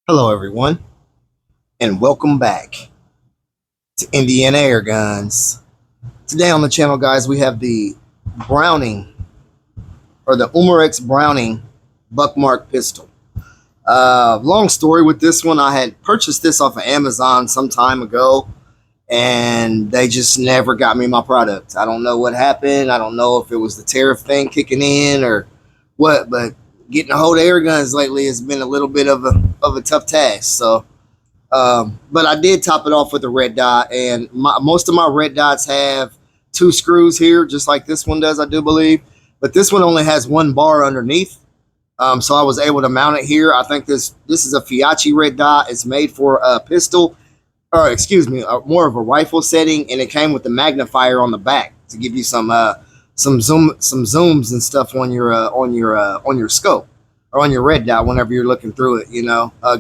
Hello, everyone, and welcome back to Indiana Air Guns. Today on the channel, guys, we have the Browning, or the Umarex Browning Buck Mark pistol. Long story with this one. I had purchased this off of Amazon some time ago, and they just never got me my product. I don't know what happened. I don't know if it was the tariff thing kicking in or what, but getting a hold of air guns lately has been a little bit of a tough task. So but I did top it off with a red dot, and most of my red dots have two screws here, just like this one does, I do believe. But this one only has one bar underneath, so I was able to mount it here. I think this is a Fiachi red dot. It's made for a pistol, or excuse me, more of a rifle setting, and it came with the magnifier on the back to give you some zooms and stuff on your scope or on your red dot whenever you're looking through it.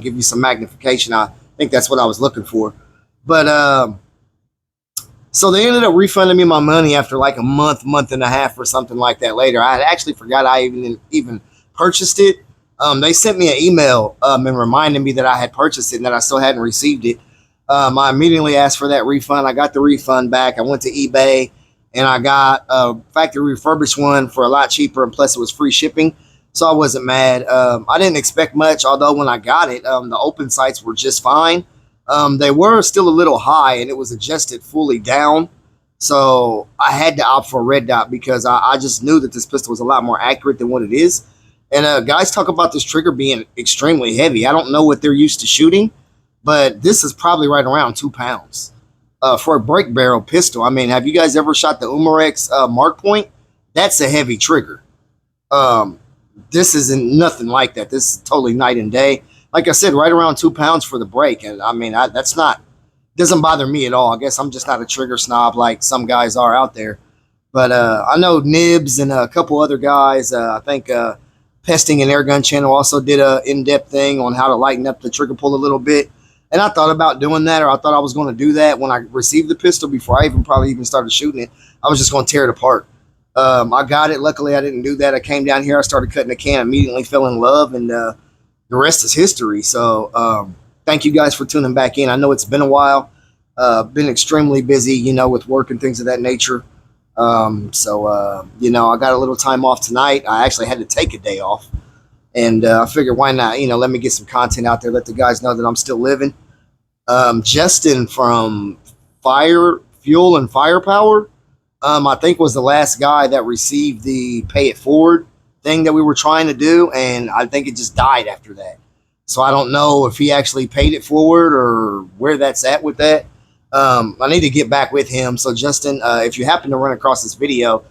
Give you some magnification. I think that's what I was looking for. But so they ended up refunding me my money after like a month and a half or something like that later. I had actually forgot I even purchased it. They sent me an email and reminded me that I had purchased it and that I still hadn't received it. I immediately asked for that refund. I got the refund back. I went to eBay and I got a factory refurbished one for a lot cheaper, and plus it was free shipping. So I wasn't mad. I didn't expect much, although when I got it, the open sights were just fine. They were still a little high, and it was adjusted fully down. So I had to opt for a red dot because I just knew that this pistol was a lot more accurate than what it is. And guys talk about this trigger being extremely heavy. I don't know what they're used to shooting, but this is probably right around 2 pounds for a break barrel pistol. I mean, have you guys ever shot the Umarex Mark Point? That's a heavy trigger. This isn't nothing like that. This is totally night and day. Like I said, right around 2 pounds for the break. And I mean, that's not, doesn't bother me at all. I guess I'm just not a trigger snob like some guys are out there. But I know Nibs and a couple other guys, I think Pesting and Airgun Channel also did a in-depth thing on how to lighten up the trigger pull a little bit. And I thought about doing that, or I thought I was going to do that when I received the pistol before I probably even started shooting it. I was just going to tear it apart. I got it. Luckily, I didn't do that. I came down here. I started cutting the can. Immediately fell in love, and the rest is history. So thank you guys for tuning back in. I know it's been a while. Been extremely busy, with work and things of that nature. I got a little time off tonight. I actually had to take a day off, and I figured why not? Let me get some content out there. Let the guys know that I'm still living. Justin from Fuel and Firepower, I think was the last guy that received the pay it forward thing that we were trying to do, and I think it just died after that. So I don't know if he actually paid it forward or where that's at with that. I need to get back with him. So Justin, if you happen to run across this video,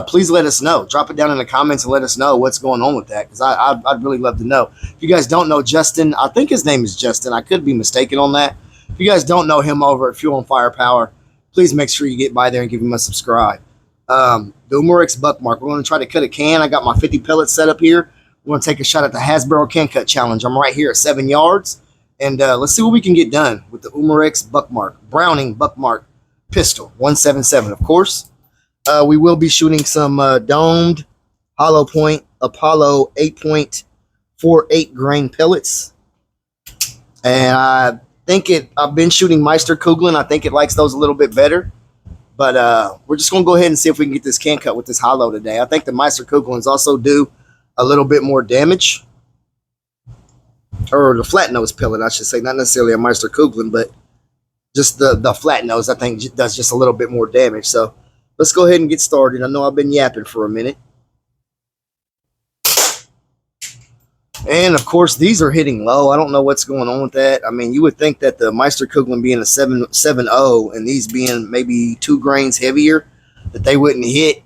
please let us know. Drop it down in the comments and let us know what's going on with that, because I'd really love to know. If you guys don't know Justin, I think his name is Justin. I could be mistaken on that. If you guys don't know him over at Fuel and Firepower, please make sure you get by there and give him a subscribe. The Umarex Buck Mark. We're going to try to cut a can. I got my 50 pellets set up here. We're going to take a shot at the Hazzbro Can Cut Challenge. I'm right here at 7 yards. And let's see what we can get done with the Umarex Buck Mark. Browning Buck Mark pistol. 177, of course. We will be shooting some domed hollow point Apollo 8.48 grain pellets. And I've been shooting Meisterkugeln. I think it likes those a little bit better. But we're just going to go ahead and see if we can get this can cut with this hollow today. I think the Meisterkugelns also do a little bit more damage. Or the flat nose pellet, I should say. Not necessarily a Meisterkugeln, but just the flat nose, I think, does just a little bit more damage. So let's go ahead and get started. I know I've been yapping for a minute. And, of course, these are hitting low. I don't know what's going on with that. I mean, you would think that the Meisterkugeln being a 7.0 and these being maybe 2 grains heavier, that they wouldn't hit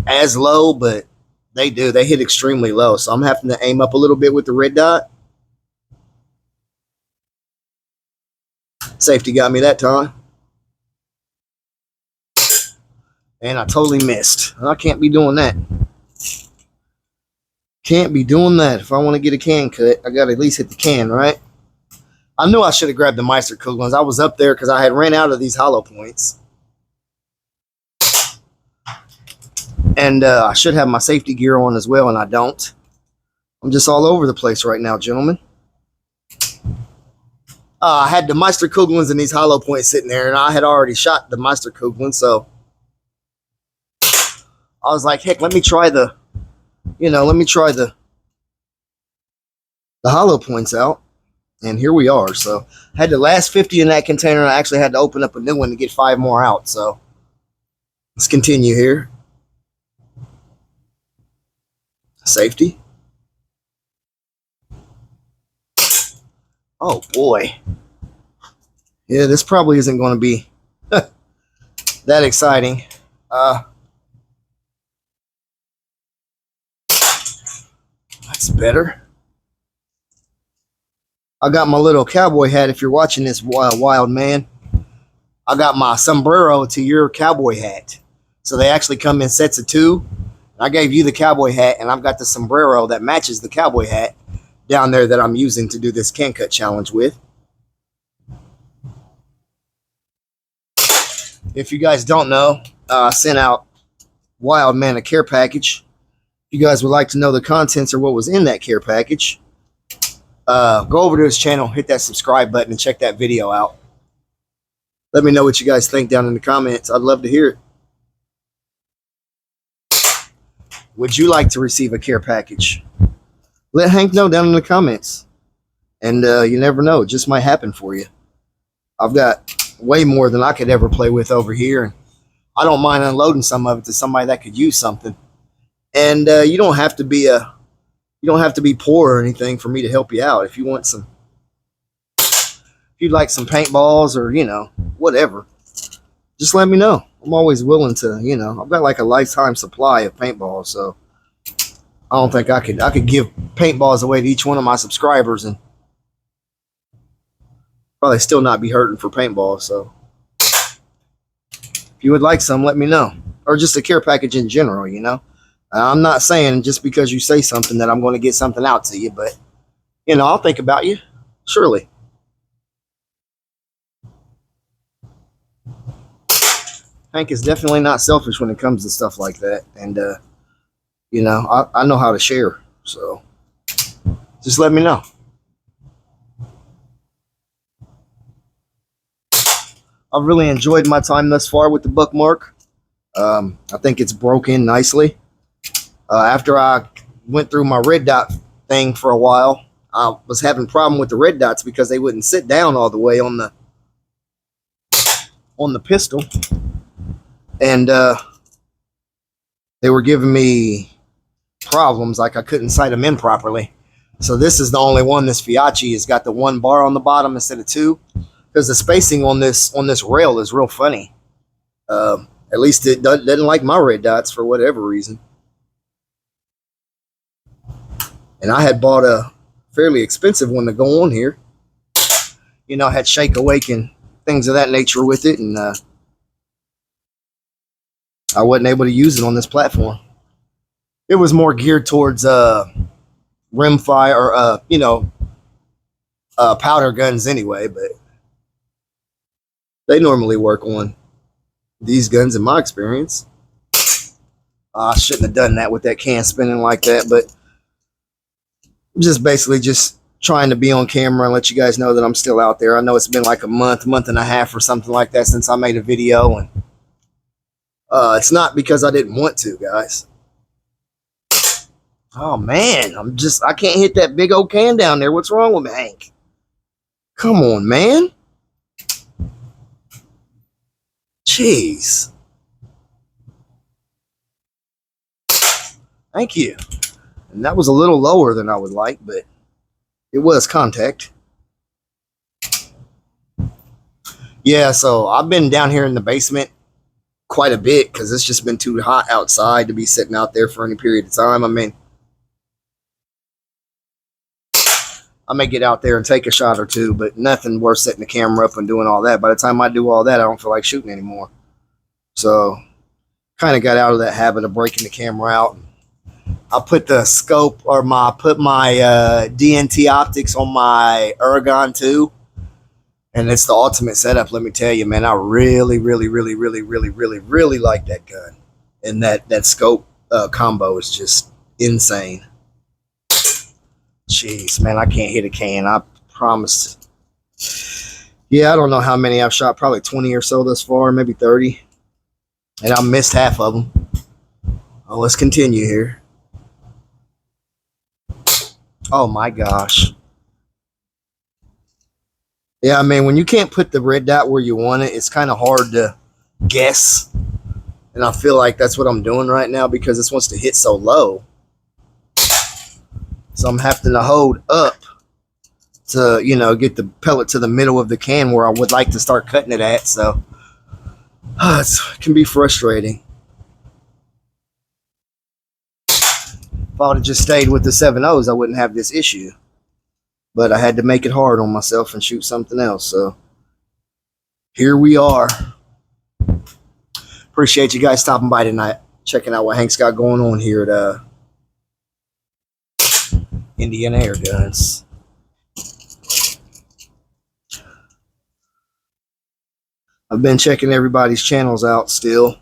as low, but they do. They hit extremely low. So I'm having to aim up a little bit with the red dot. Safety got me that time. And I totally missed. I can't be doing that. Can't be doing that. If I want to get a can cut, I got to at least hit the can, right? I knew I should have grabbed the Meisterkugelns. I was up there because I had ran out of these hollow points. And I should have my safety gear on as well, and I don't. I'm just all over the place right now, gentlemen. I had the Meisterkugelns and these hollow points sitting there, and I had already shot the Meisterkugeln, so I was like, heck, let me try the hollow points out. And here we are. So I had the last 50 in that container, and I actually had to open up a new one to get 5 more out. So let's continue here. Safety. Oh boy. Yeah, this probably isn't going to be that exciting. That's better. I got my little cowboy hat. If you're watching this, wild man, I got my sombrero to your cowboy hat. So they actually come in sets of 2. I gave you the cowboy hat, and I've got the sombrero that matches the cowboy hat down there that I'm using to do this can cut challenge with. If you guys don't know, I sent out Wild Man a care package. If you guys would like to know the contents or what was in that care package, go over to his channel, hit that subscribe button, and check that video out. Let me know what you guys think down in the comments. I'd love to hear it. Would you like to receive a care package? Let Hank know down in the comments. And you never know, it just might happen for you. I've got way more than I could ever play with over here, and I don't mind unloading some of it to somebody that could use something. And you don't have to be poor or anything for me to help you out. If you want some, if you'd like some paintballs or whatever, just let me know. I'm always willing to, I've got like a lifetime supply of paintballs, so I don't think I could give paintballs away to each one of my subscribers and probably still not be hurting for paintballs. So if you would like some, let me know. Or just a care package in general, I'm not saying just because you say something that I'm going to get something out to you, but I'll think about you, surely. Hank is definitely not selfish when it comes to stuff like that. And, I know how to share. So just let me know. I've really enjoyed my time thus far with the Buck Mark. I think it's broken nicely. After I went through my red dot thing for a while, I was having a problem with the red dots because they wouldn't sit down all the way on the pistol. And they were giving me problems, like I couldn't sight them in properly. So this is the only one. This Fiachi has got the 1 bar on the bottom instead of 2, because the spacing on this rail is real funny. At least it doesn't like my red dots for whatever reason. And I had bought a fairly expensive one to go on here. I had shake awake and things of that nature with it, and I wasn't able to use it on this platform. It was more geared towards rimfire or powder guns anyway, but they normally work on these guns in my experience. I shouldn't have done that with that can spinning like that, but just basically just trying to be on camera and let you guys know that I'm still out there. I know it's been like a month and a half or something like that since I made a video, and it's not because I didn't want to, guys. Oh man, I can't hit that big old can down there. What's wrong with me, Hank? Come on, man. Jeez. Thank you. And that was a little lower than I would like, but it was contact. Yeah, so I've been down here in the basement quite a bit because it's just been too hot outside to be sitting out there for any period of time. I mean, I may get out there and take a shot or two, but nothing worth setting the camera up and doing all that. By the time I do all that, I don't feel like shooting anymore. So kind of got out of that habit of breaking the camera out. I put the scope or put my DNT optics on my Aragon 2, and it's the ultimate setup. Let me tell you, man, I really like that gun, and that scope combo is just insane. Jeez, man, I can't hit a can. I promised. Yeah, I don't know how many I've shot, probably 20 or so thus far, maybe 30. And I missed half of them. Oh, let's continue here. Oh my gosh. Yeah, I mean, when you can't put the red dot where you want it, it's kind of hard to guess. And I feel like that's what I'm doing right now because this wants to hit so low. So I'm having to hold up to, get the pellet to the middle of the can where I would like to start cutting it at. So it can be frustrating. If I would have just stayed with the 7.0s, I wouldn't have this issue. But I had to make it hard on myself and shoot something else. So here we are. Appreciate you guys stopping by tonight, checking out what Hank's got going on here at Indiana Air Guns. I've been checking everybody's channels out still.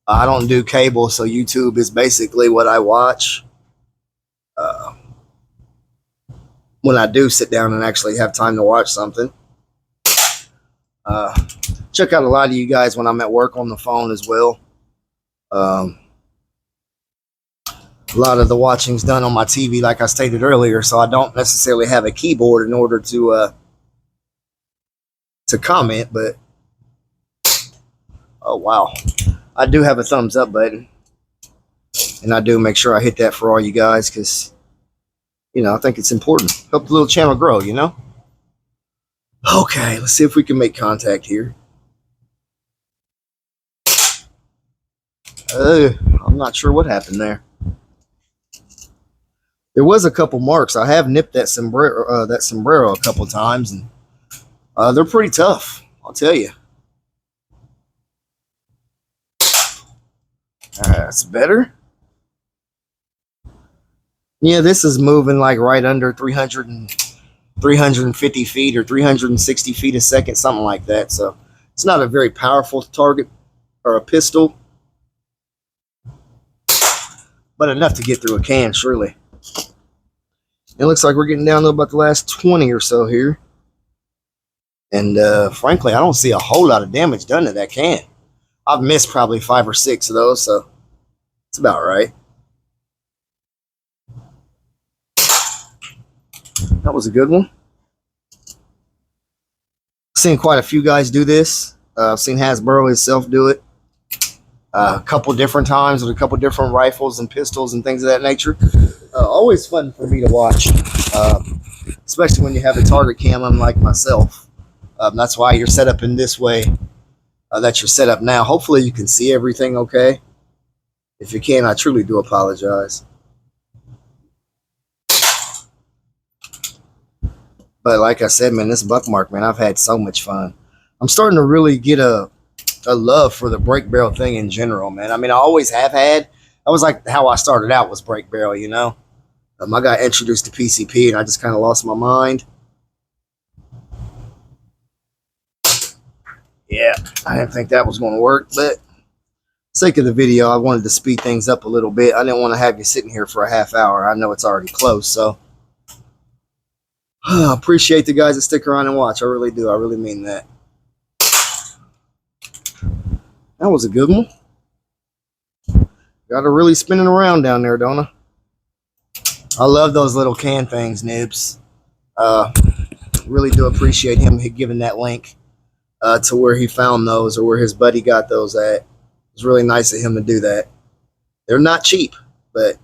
I don't do cable, so YouTube is basically what I watch. When I do sit down and actually have time to watch something. Check out a lot of you guys when I'm at work on the phone as well. A lot of the watching's done on my TV, like I stated earlier, so I don't necessarily have a keyboard in order to comment, but oh wow, I do have a thumbs up button, and I do make sure I hit that for all you guys because I think it's important. Help the little channel grow, Okay, let's see if we can make contact here. I'm not sure what happened there. There was a couple marks. I have nipped that sombrero a couple times, and they're pretty tough, I'll tell you. That's better. Yeah, this is moving like right under 350 feet or 360 feet a second, something like that. So it's not a very powerful target or a pistol, but enough to get through a can, surely. It looks like we're getting down to about the last 20 or so here. And frankly, I don't see a whole lot of damage done to that can. I've missed probably 5 or 6 of those, so it's about right. That was a good one. I've seen quite a few guys do this. I've seen Hazzbro himself do it a couple different times with a couple different rifles and pistols and things of that nature. Always fun for me to watch, especially when you have a target cam unlike myself. That's why you're set up in this way that you're set up now. Hopefully you can see everything okay. If you can, I truly do apologize. But like I said, man, this Buck Mark, man, I've had so much fun. I'm starting to really get a love for the break barrel thing in general, man. I mean, I always have had. That was like how I started out, was break barrel, I got introduced to PCP, and I just kind of lost my mind. Yeah, I didn't think that was going to work, but for the sake of the video, I wanted to speed things up a little bit. I didn't want to have you sitting here for a half hour. I know it's already close, so I appreciate the guys that stick around and watch. I really do. I really mean that. That was a good one. Got her really spinning around down there, don't I? I love those little can things, Nibs. Really do appreciate him giving that link to where he found those or where his buddy got those at. It was really nice of him to do that. They're not cheap, but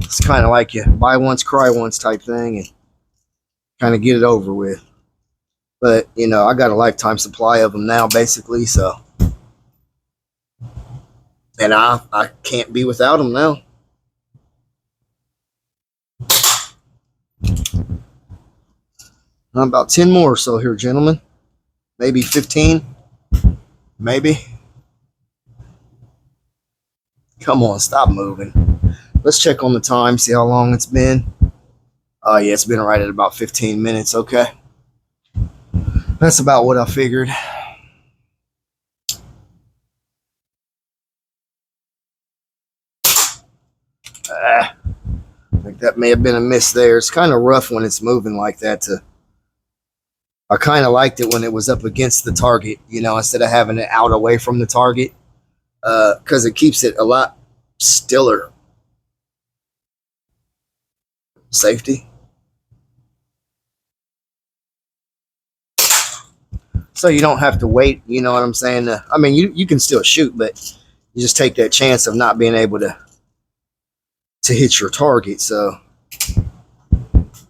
it's kind of like you buy once, cry once type thing and kind of get it over with. But, I got a lifetime supply of them now, basically, so. And I can't be without them now. About 10 more or so here, gentlemen. Maybe 15. Maybe. Come on, stop moving. Let's check on the time, see how long it's been. Oh, yeah, it's been right at about 15 minutes. Okay. That's about what I figured. Like that may have been a miss there. It's kind of rough when it's moving like that. I kind of liked it when it was up against the target, you know, instead of having it out away from the target, because it keeps it a lot stiller. Safety. So you don't have to wait, you know what I'm saying? I mean, you can still shoot, but you just take that chance of not being able to hit your target. So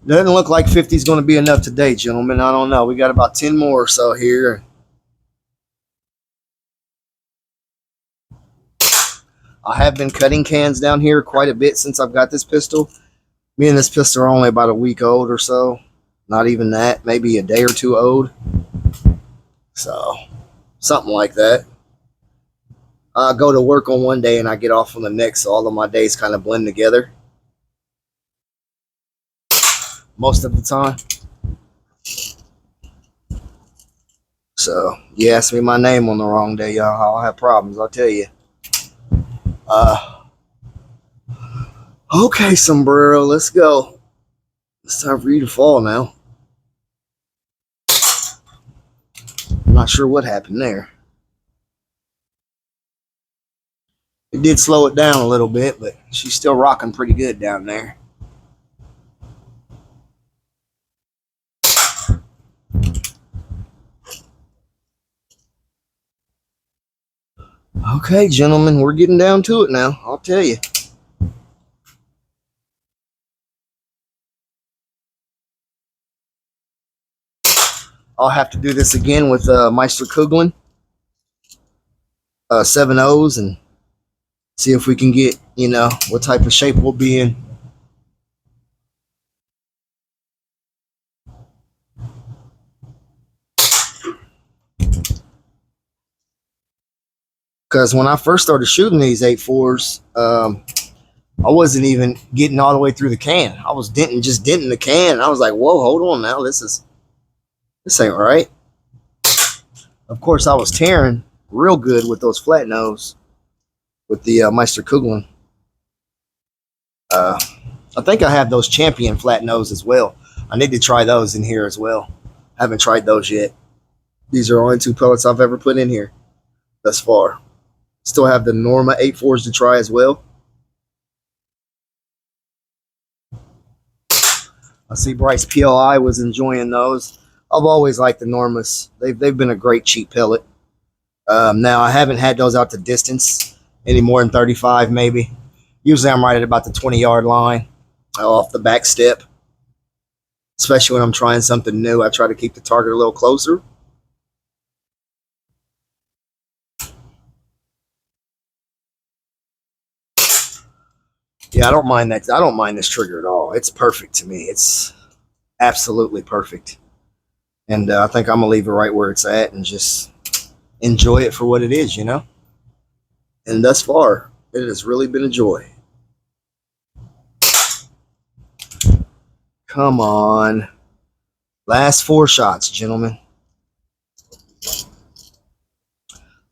doesn't look like 50 is going to be enough today, gentlemen. I don't know. We got about 10 more or so here. I have been cutting cans down here quite a bit since I've got this pistol. Me and this pistol are only about a week old or so. Not even that. Maybe a day or two old. So, something like that. I go to work on one day and I get off on the next, so all of my days kind of blend together. Most of the time. So, you ask me my name on the wrong day, y'all, I'll have problems, I'll tell you. Okay, sombrero, let's go. It's time for you to fall now. I'm not sure what happened there. It did slow it down a little bit, but she's still rocking pretty good down there. Okay, gentlemen, we're getting down to it now, I'll tell you. I'll have to do this again with Meister Kugelin, 7 O's, and see if we can get, you know, what type of shape we'll be in. Because when I first started shooting these 8.4s, I wasn't even getting all the way through the can. I was just denting the can. I was like, whoa, hold on now. This ain't right. Of course, I was tearing real good with those flat nose with the Meister Kugelin. I think I have those Champion flat nose as well. I need to try those in here as well. I haven't tried those yet. These are only 2 pellets I've ever put in here thus far. Still have the Norma 8.4s to try as well. I see Bryce PLI was enjoying those. I've always liked the Normas. They've been a great cheap pellet. Now, I haven't had those out to distance any more than 35 maybe. Usually I'm right at about the 20-yard line off the back step. Especially when I'm trying something new, I try to keep the target a little closer. Yeah, I don't mind that. I don't mind this trigger at all. It's perfect to me. It's absolutely perfect. And I think I'm going to leave it right where it's at and just enjoy it for what it is, you know? And thus far, it has really been a joy. Come on. Last 4 shots, gentlemen.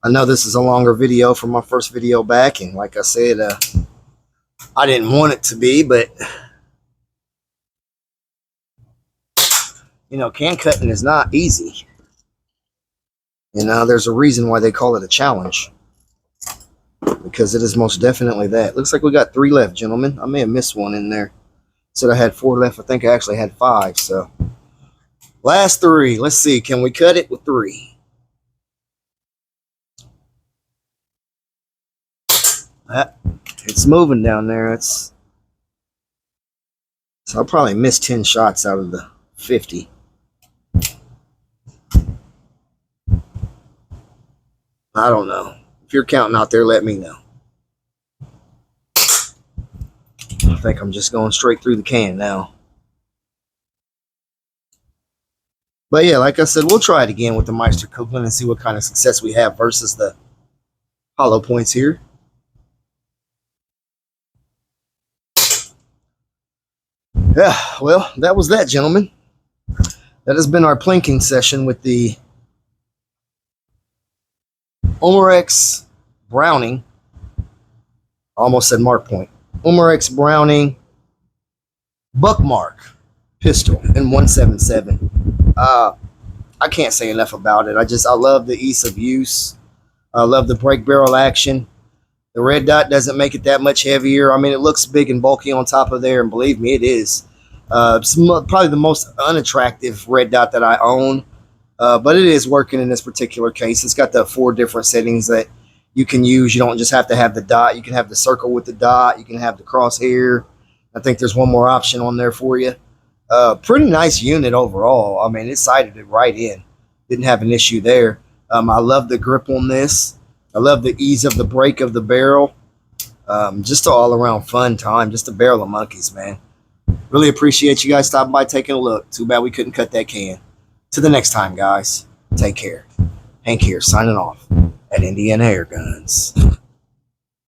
I know this is a longer video from my first video back, and like I said, I didn't want it to be, but you know, can cutting is not easy. You know, there's a reason why they call it a challenge, because it is most definitely that. Looks like we got 3 left, gentlemen. I may have missed one in there. Said I had 4 left. I think I actually had 5. So last 3. Let's see. Can we cut it with 3? It's moving down there. So I'll probably miss 10 shots out of the 50. I don't know. If you're counting out there, let me know. I think I'm just going straight through the can now. But yeah, like I said, we'll try it again with the Meister Kugelin and see what kind of success we have versus the hollow points here. Yeah, well, that was that, gentlemen. That has been our plinking session with the Umarex Browning. I almost said Mark Point. Umarex Browning Buck Mark pistol in 177. I can't say enough about it. I love the ease of use. I love the break barrel action. The red dot doesn't make it that much heavier. I mean, it looks big and bulky on top of there, and believe me, it is. It's probably the most unattractive red dot that I own, but it is working in this particular case. It's got the 4 different settings that you can use. You don't just have to have the dot. You can have the circle with the dot. You can have the crosshair. I think there's one more option on there for you. Pretty nice unit overall. I mean, it sighted it right in. Didn't have an issue there. I love the grip on this. I love the ease of the break of the barrel. Just an all-around fun time. Just a barrel of monkeys, man. Really appreciate you guys stopping by, taking a look. Too bad we couldn't cut that can. To the next time, guys. Take care. Hank here, signing off at Indiana Air Guns.